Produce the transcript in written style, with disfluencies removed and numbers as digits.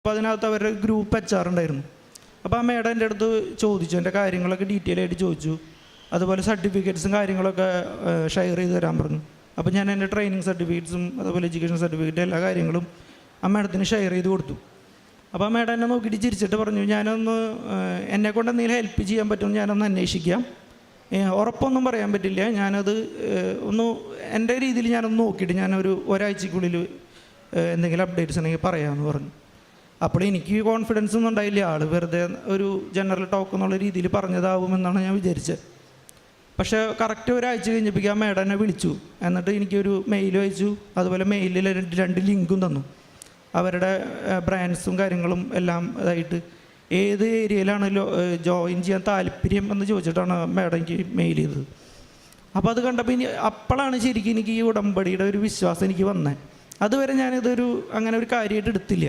അപ്പോൾ അതിനകത്ത് അവരുടെ ഗ്രൂപ്പ് HR ഉണ്ടായിരുന്നു. അപ്പോൾ ആ മേഡം എൻ്റെ അടുത്ത് ചോദിച്ചു, എൻ്റെ കാര്യങ്ങളൊക്കെ ഡീറ്റെയിൽ ആയിട്ട് ചോദിച്ചു. അതുപോലെ സർട്ടിഫിക്കറ്റ്സും കാര്യങ്ങളൊക്കെ ഷെയർ ചെയ്ത് തരാൻ പറഞ്ഞു. അപ്പോൾ ഞാൻ എൻ്റെ ട്രെയിനിങ് സർട്ടിഫിക്കറ്റ്സും അതുപോലെ എഡ്യൂക്കേഷൻ സർട്ടിഫിക്കറ്റ് എല്ലാ കാര്യങ്ങളും ആ മേഡത്തിന് ഷെയർ ചെയ്ത് കൊടുത്തു. അപ്പോൾ ആ മേഡം എന്നെ നോക്കിയിട്ട് ചിരിച്ചിട്ട് പറഞ്ഞു, ഞാനൊന്ന് എന്നെക്കൊണ്ട് എന്തെങ്കിലും ഹെൽപ്പ് ചെയ്യാൻ പറ്റുമെന്ന് ഞാനൊന്ന് അന്വേഷിക്കാം, ഉറപ്പൊന്നും പറയാൻ പറ്റില്ല, ഞാനത് ഒന്ന് എൻ്റെ രീതിയിൽ ഞാനൊന്ന് നോക്കിയിട്ട് ഞാനൊരു ഒരാഴ്ചക്കുള്ളിൽ എന്തെങ്കിലും അപ്ഡേറ്റ്സ് ഉണ്ടെങ്കിൽ പറയാമെന്ന് പറഞ്ഞു. അപ്പോൾ എനിക്ക് കോൺഫിഡൻസ് ഒന്നും ഉണ്ടായില്ല. ആൾ വെറുതെ ഒരു ജനറൽ ടോക്ക് എന്നുള്ള രീതിയിൽ പറഞ്ഞതാവുമെന്നാണ് ഞാൻ വിചാരിച്ചത്. പക്ഷേ കറക്റ്റ് ഒരാഴ്ച കഴിഞ്ഞപ്പോൾ ആ മേഡം എന്നെ വിളിച്ചു. എന്നിട്ട് എനിക്കൊരു മെയിൽ അയച്ചു. അതുപോലെ മെയിലിൽ 2 ലിങ്കും തന്നു. അവരുടെ ബ്രാൻഡ്സും കാര്യങ്ങളും എല്ലാം ഇതായിട്ട് ഏത് ഏരിയയിലാണ് ജോയിൻ ചെയ്യാൻ താല്പര്യം എന്ന് ചോദിച്ചിട്ടാണ് മേഡം എനിക്ക് മെയിൽ ചെയ്തത്. അപ്പോൾ അത് കണ്ടപ്പോൾ അപ്പോഴാണ് ശരിക്കും എനിക്ക് ഈ ഉടമ്പടിയുടെ ഒരു വിശ്വാസം എനിക്ക് വന്നത്. അതുവരെ ഞാനിതൊരു അങ്ങനെ ഒരു കാര്യമായിട്ട് എടുത്തില്ല.